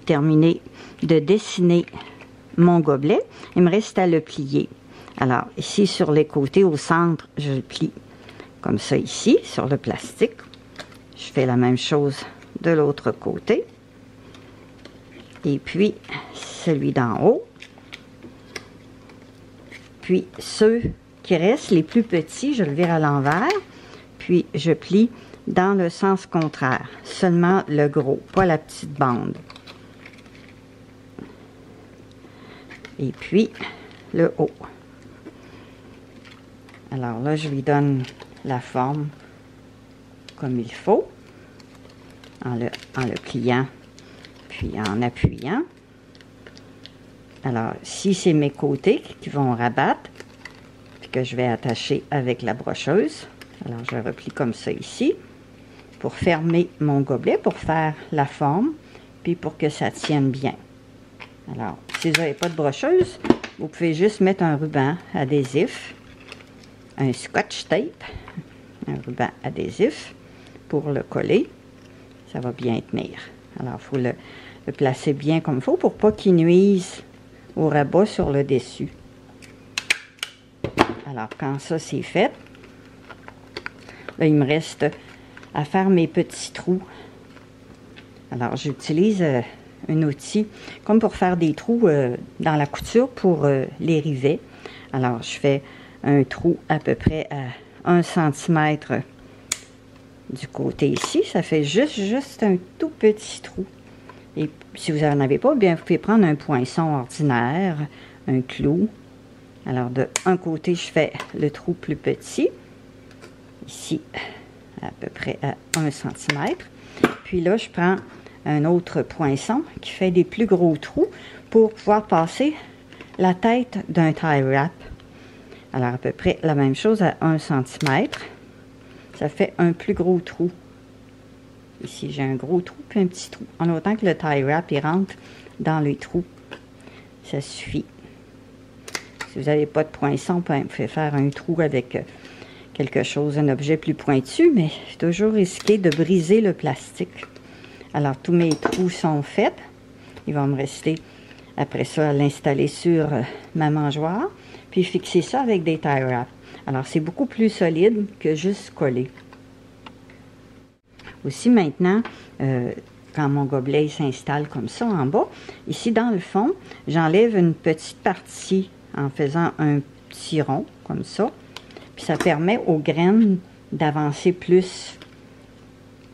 terminé de dessiner mon gobelet. Il me reste à le plier. Alors, ici, sur les côtés, au centre, je le plie comme ça ici, sur le plastique. Je fais la même chose de l'autre côté. Et puis, celui d'en haut. Puis, ceux qui restent, les plus petits, je le vire à l'envers. Puis, je plie dans le sens contraire. Seulement le gros, pas la petite bande. Et puis, le haut. Alors là, je lui donne la forme comme il faut, en le pliant, puis en appuyant. Alors, si c'est mes côtés qui vont rabattre, puis que je vais attacher avec la brocheuse, alors je replie comme ça ici, pour fermer mon gobelet, pour faire la forme, puis pour que ça tienne bien. Alors, si vous n'avez pas de brocheuse, vous pouvez juste mettre un ruban adhésif, un scotch tape, un ruban adhésif pour le coller. Ça va bien tenir. Alors, il faut le placer bien comme il faut pour pas qu'il nuise au rabat sur le dessus. Alors, quand ça c'est fait, là, il me reste à faire mes petits trous. Alors, j'utilise un outil comme pour faire des trous dans la couture pour les rivets. Alors, je fais un trou à peu près à 1 cm du côté ici. Ça fait juste un tout petit trou. Et si vous n'en avez pas, bien, vous pouvez prendre un poinçon ordinaire, un clou. Alors, de un côté, je fais le trou plus petit. Ici, à peu près à 1 cm. Puis là, je prends un autre poinçon qui fait des plus gros trous pour pouvoir passer la tête d'un tie wrap. Alors, à peu près la même chose à 1 cm. Ça fait un plus gros trou. Ici, j'ai un gros trou puis un petit trou. En autant que le tie wrap, il rentre dans les trous. Ça suffit. Si vous n'avez pas de poinçon, vous pouvez faire un trou avec quelque chose, un objet plus pointu, mais c'est toujours risqué de briser le plastique. Alors, tous mes trous sont faits. Il va me rester, après ça, à l'installer sur ma mangeoire, puis fixer ça avec des tie wraps. Alors, c'est beaucoup plus solide que juste coller. Aussi, maintenant, quand mon gobelet s'installe comme ça en bas, ici dans le fond, j'enlève une petite partie en faisant un petit rond, comme ça. Puis ça permet aux graines d'avancer plus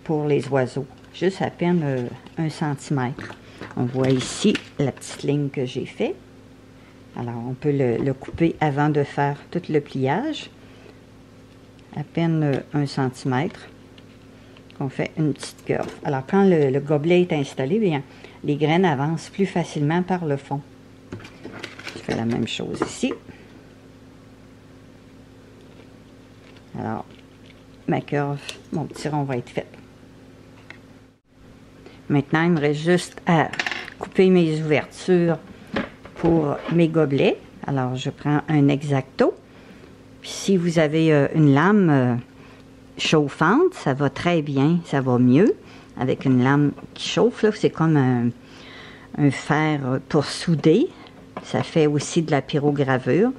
pour les oiseaux. Juste à peine 1 cm. On voit ici la petite ligne que j'ai faite. Alors, on peut le couper avant de faire tout le pliage. À peine 1 cm. On fait une petite curve. Alors, quand le gobelet est installé, bien, les graines avancent plus facilement par le fond. Je fais la même chose ici. Alors, ma curve, mon petit rond va être fait. Maintenant, il me reste juste à couper mes ouvertures pour mes gobelets. Alors, je prends un X-Acto. Puis, si vous avez une lame chauffante, ça va très bien, ça va mieux. Avec une lame qui chauffe, c'est comme un fer pour souder. Ça fait aussi de la pyrogravure.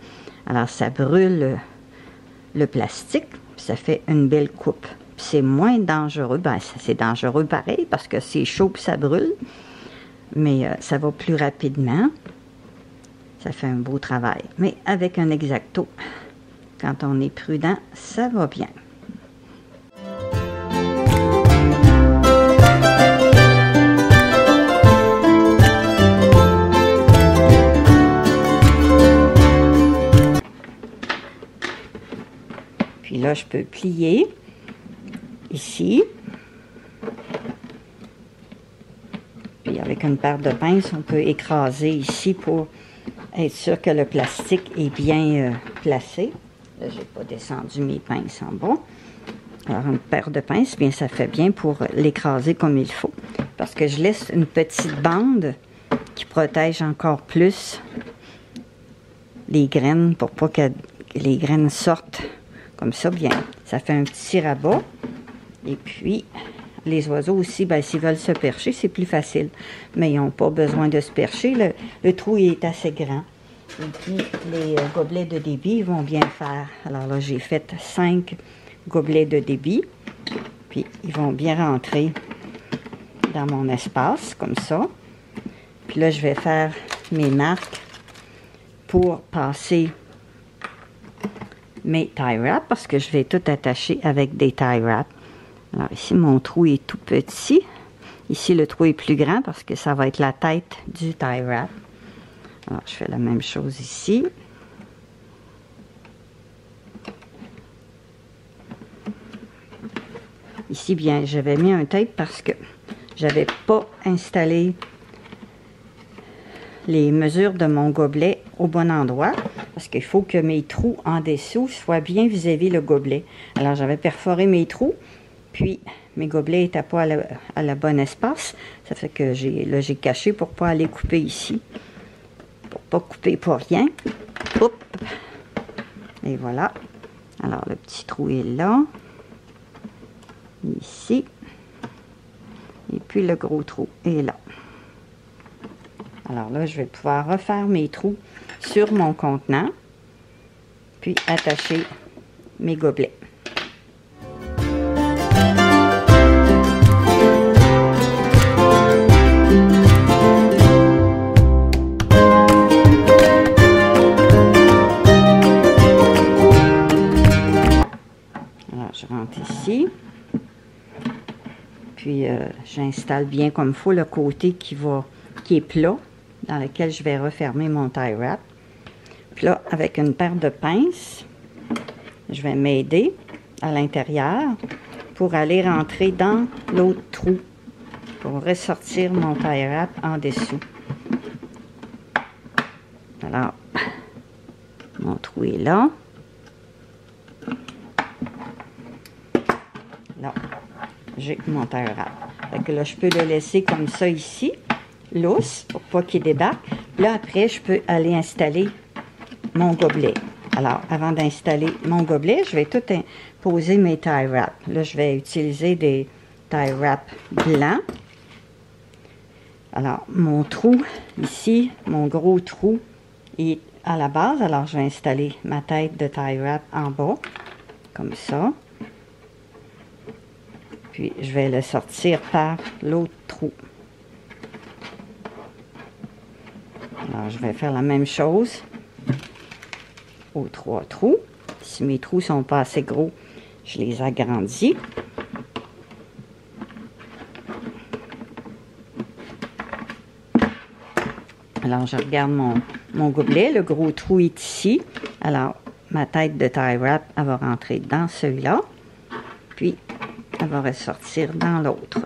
Alors, ça brûle le plastique, puis ça fait une belle coupe. C'est moins dangereux. Ben, c'est dangereux pareil parce que c'est chaud et ça brûle. Mais ça va plus rapidement. Ça fait un beau travail. Mais avec un X-Acto, quand on est prudent, ça va bien. Puis là, je peux plier ici. Puis avec une paire de pinces, on peut écraser ici pour être sûr que le plastique est bien placé. Là, je n'ai pas descendu mes pinces en bas. Alors, une paire de pinces, bien, ça fait bien pour l'écraser comme il faut. Parce que je laisse une petite bande qui protège encore plus les graines pour pas que les graines sortent comme ça. Bien, ça fait un petit rabat. Et puis, les oiseaux aussi, ben, s'ils veulent se percher, c'est plus facile. Mais ils n'ont pas besoin de se percher. Le trou est assez grand. Et puis, les gobelets de débit, ils vont bien faire. Alors là, j'ai fait 5 gobelets de débit. Puis, ils vont bien rentrer dans mon espace, comme ça. Puis là, je vais faire mes marques pour passer mes tie wraps, parce que je vais tout attacher avec des tie wraps. Alors ici, mon trou est tout petit. Ici, le trou est plus grand parce que ça va être la tête du tie wrap. Alors, je fais la même chose ici. Ici, bien, j'avais mis un tape parce que j'avais pas installé les mesures de mon gobelet au bon endroit, parce qu'il faut que mes trous en dessous soient bien vis-à-vis le gobelet. Alors, j'avais perforé mes trous, puis mes gobelets n'étaient pas à la bonne espace. Ça fait que j'ai caché pour ne pas aller couper ici. Pour ne pas couper pour rien. Hop! Et voilà. Alors, le petit trou est là. Ici. Et puis, le gros trou est là. Alors là, je vais pouvoir refaire mes trous sur mon contenant, puis attacher mes gobelets. Alors, je rentre ici, puis j'installe bien comme il faut le côté qui est plat, dans lequel je vais refermer mon tie wrap. Puis là, avec une paire de pinces, je vais m'aider à l'intérieur pour aller rentrer dans l'autre trou, pour ressortir mon tie wrap en dessous. Alors, mon trou est là. Là, j'ai mon tie wrap. Fait que là, je peux le laisser comme ça ici, lousse, pour pas qu'il débarque. Là, après, je peux aller installer mon gobelet. Alors, avant d'installer mon gobelet, je vais tout poser mes tie wraps. Là, je vais utiliser des tie wraps blancs. Alors, mon trou ici, mon gros trou est à la base. Alors, je vais installer ma tête de tie wrap en bas, comme ça. Puis, je vais le sortir par l'autre trou. Alors, je vais faire la même chose aux 3 trous. Si mes trous sont pas assez gros, je les agrandis. Alors, je regarde mon gobelet. Le gros trou est ici. Alors, ma tête de tie wrap, elle va rentrer dans celui-là. Puis, elle va ressortir dans l'autre.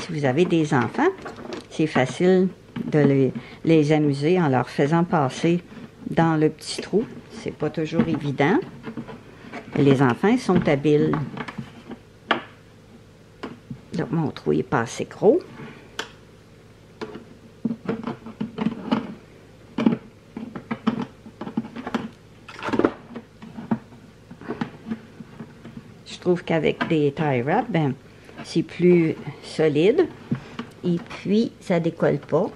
Si vous avez des enfants, c'est facile de les amuser en leur faisant passer dans le petit trou. C'est pas toujours évident. Les enfants sont habiles. Là, mon trou n'est pas assez gros. Je trouve qu'avec des tie wraps, ben, c'est plus solide. Et puis, ça décolle pas.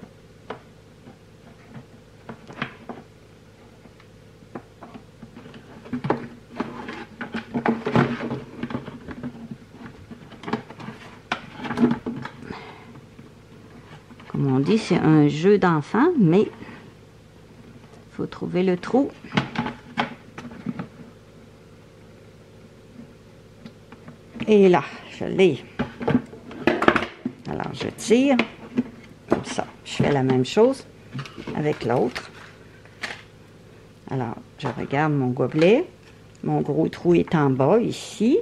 Comme on dit, c'est un jeu d'enfant, mais il faut trouver le trou. Et là, je l'ai. Alors, je tire, comme ça. Je fais la même chose avec l'autre. Alors, je regarde mon gobelet. Mon gros trou est en bas, ici.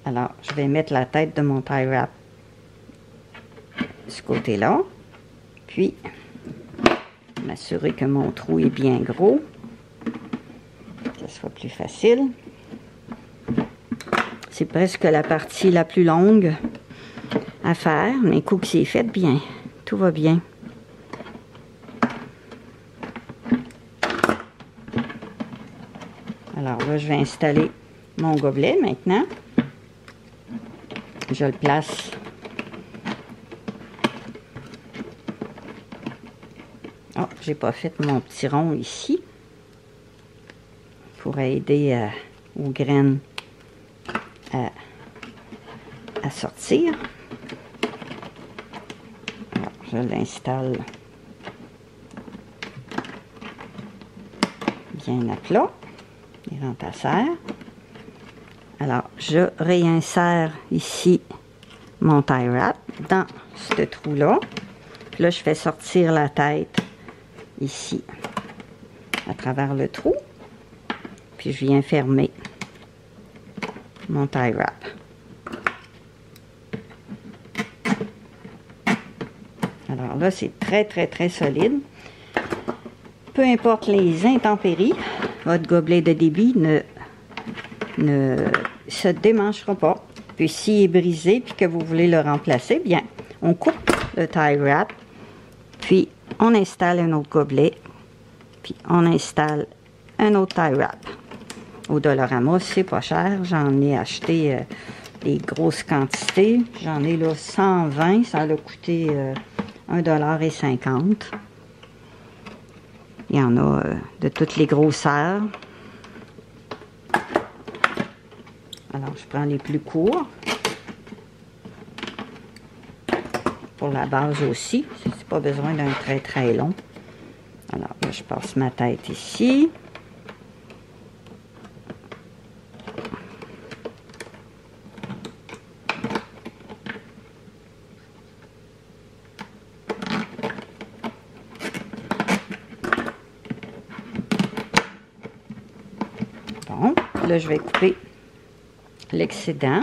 Alors, je vais mettre la tête de mon tie wrap de ce côté-là. Puis, m'assurer que mon trou est bien gros. Que ce soit plus facile. C'est presque la partie la plus longue à faire, mais coup que c'est fait bien, tout va bien. Alors là, je vais installer mon gobelet maintenant. Je le place j'ai pas fait mon petit rond ici pour aider aux graines à sortir. Alors, je l'installe bien à plat, les remplaceurs. Alors, je réinsère ici mon tie wrap dans ce trou-là. Puis là, je fais sortir la tête ici à travers le trou. Puis je viens fermer mon tie wrap. Alors là, c'est très, très, très solide. Peu importe les intempéries, votre gobelet de débit ne se démanchera pas. Puis s'il est brisé puis que vous voulez le remplacer, bien, on coupe le tie wrap, puis on installe un autre gobelet, puis on installe un autre tie wrap. Au Dollarama, c'est pas cher. J'en ai acheté des grosses quantités. J'en ai là 120. Ça a coûté 1,50 $. Il y en a de toutes les grosseurs. Alors, je prends les plus courts. Pour la base aussi. C'est pas besoin d'un très très long. Alors, là, je passe ma tête ici. Bon, là, je vais couper l'excédent.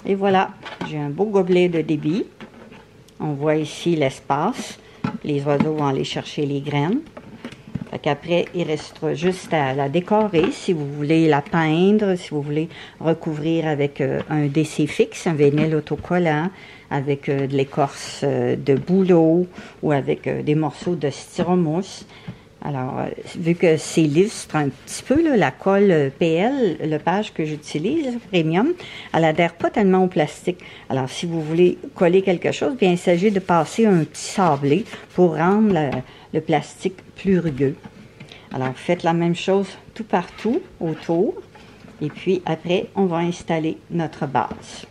Et voilà, j'ai un beau gobelet de débit. On voit ici l'espace. Les oiseaux vont aller chercher les graines. Fait qu'après, il restera juste à la décorer si vous voulez la peindre, si vous voulez recouvrir avec un DC fixe, un vinyle autocollant, avec de l'écorce de bouleau ou avec des morceaux de styromousse. Alors, vu que c'est illustre un petit peu, là, la colle PL, le page que j'utilise, Premium, elle n'adhère pas tellement au plastique. Alors, si vous voulez coller quelque chose, bien, il s'agit de passer un petit sablé pour rendre le plastique plus rugueux. Alors, faites la même chose tout partout autour. Et puis, après, on va installer notre base.